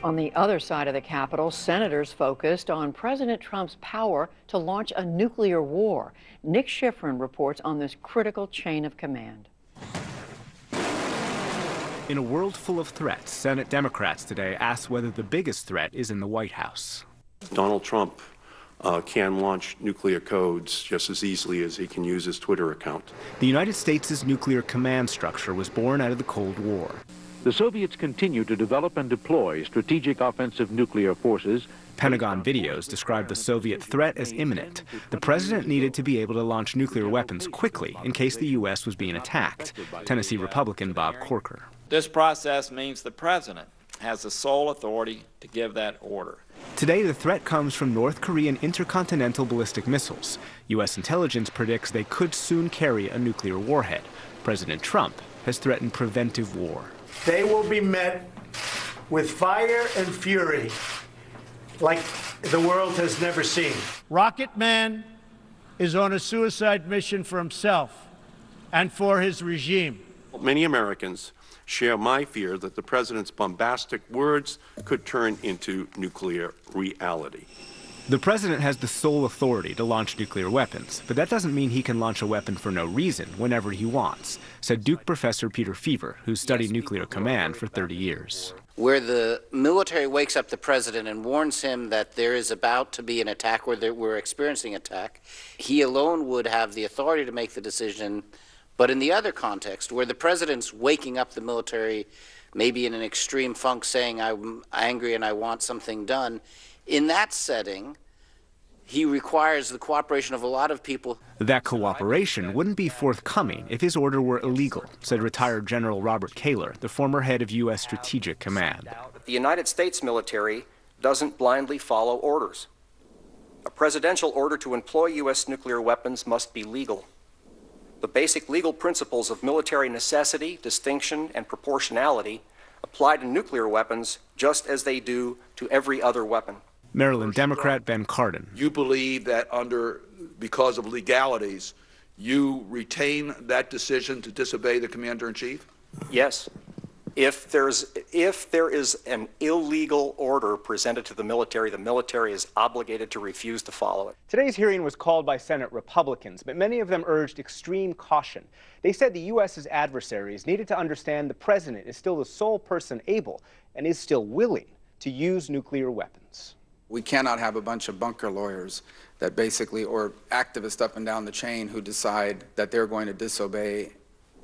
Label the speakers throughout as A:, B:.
A: On the other side of the Capitol, senators focused on President Trump's power to launch a nuclear war. Nick Schifrin reports on this critical chain of command.
B: In a world full of threats, Senate Democrats today asked whether the biggest threat is in the White House.
C: Donald Trump can launch nuclear codes just as easily as he can use his Twitter account.
B: The United States' nuclear command structure was born out of the Cold War.
D: The Soviets continue to develop and deploy strategic offensive nuclear forces.
B: Pentagon videos describe the Soviet threat as imminent. The president needed to be able to launch nuclear weapons quickly in case the U.S. was being attacked. Tennessee Republican Bob Corker.
E: This process means the president has the sole authority to give that order.
B: Today, the threat comes from North Korean intercontinental ballistic missiles. U.S. intelligence predicts they could soon carry a nuclear warhead. President Trump has threatened preventive war.
F: They will be met with fire and fury like the world has never seen.
G: Rocket Man is on a suicide mission for himself and for his regime.
C: Many Americans share my fear that the president's bombastic words could turn into nuclear reality.
B: The president has the sole authority to launch nuclear weapons, but that doesn't mean he can launch a weapon for no reason whenever he wants, said Duke professor Peter Feaver, who's studied nuclear command for 30 years.
H: Where the military wakes up the president and warns him that there is about to be an attack or that we're experiencing attack, he alone would have the authority to make the decision. But in the other context, where the president's waking up the military, maybe in an extreme funk, saying, I'm angry and I want something done, in that setting, he requires the cooperation of a lot of people.
B: That cooperation wouldn't be forthcoming if his order were illegal, said retired General Robert Kaler, the former head of U.S. Strategic Command.
I: The United States military doesn't blindly follow orders. A presidential order to employ U.S. nuclear weapons must be legal. The basic legal principles of military necessity, distinction, and proportionality apply to nuclear weapons just as they do to every other weapon.
B: Maryland Democrat Ben Cardin.
J: You believe that because of legalities, you retain that decision to disobey the commander-in-chief?
I: Yes. If there is an illegal order presented to the military is obligated to refuse to follow it.
B: Today's hearing was called by Senate Republicans, but many of them urged extreme caution. They said the U.S.'s adversaries needed to understand the president is still the sole person able and is still willing to use nuclear weapons.
K: We cannot have a bunch of bunker lawyers that basically, or activists up and down the chain who decide that they're going to disobey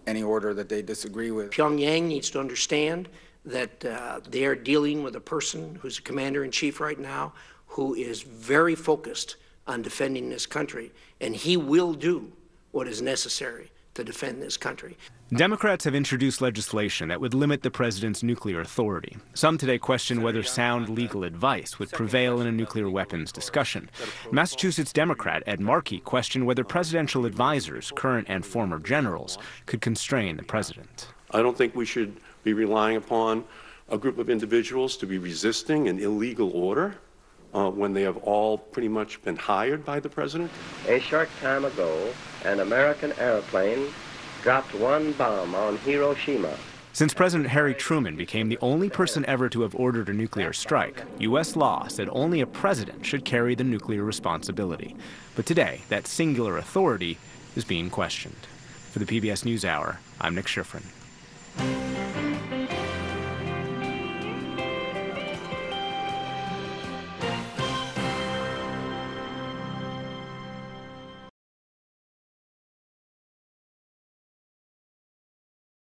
K: any order that they disagree with.
L: Pyongyang needs to understand that they are dealing with a person who's a commander-in-chief right now who is very focused on defending this country, and he will do what is necessary to defend this country.
B: Democrats have introduced legislation that would limit the president's nuclear authority. Some today question whether sound legal advice would prevail in a nuclear weapons discussion. Massachusetts Democrat Ed Markey questioned whether presidential advisors, current and former generals, could constrain the president.
C: I don't think we should be relying upon a group of individuals to be resisting an illegal order when they have all pretty much been hired by the president.
M: A short time ago, an American airplane dropped one bomb on Hiroshima.
B: Since President Harry Truman became the only person ever to have ordered a nuclear strike, U.S. law said only a president should carry the nuclear responsibility. But today, that singular authority is being questioned. For the PBS NewsHour, I'm Nick Schifrin.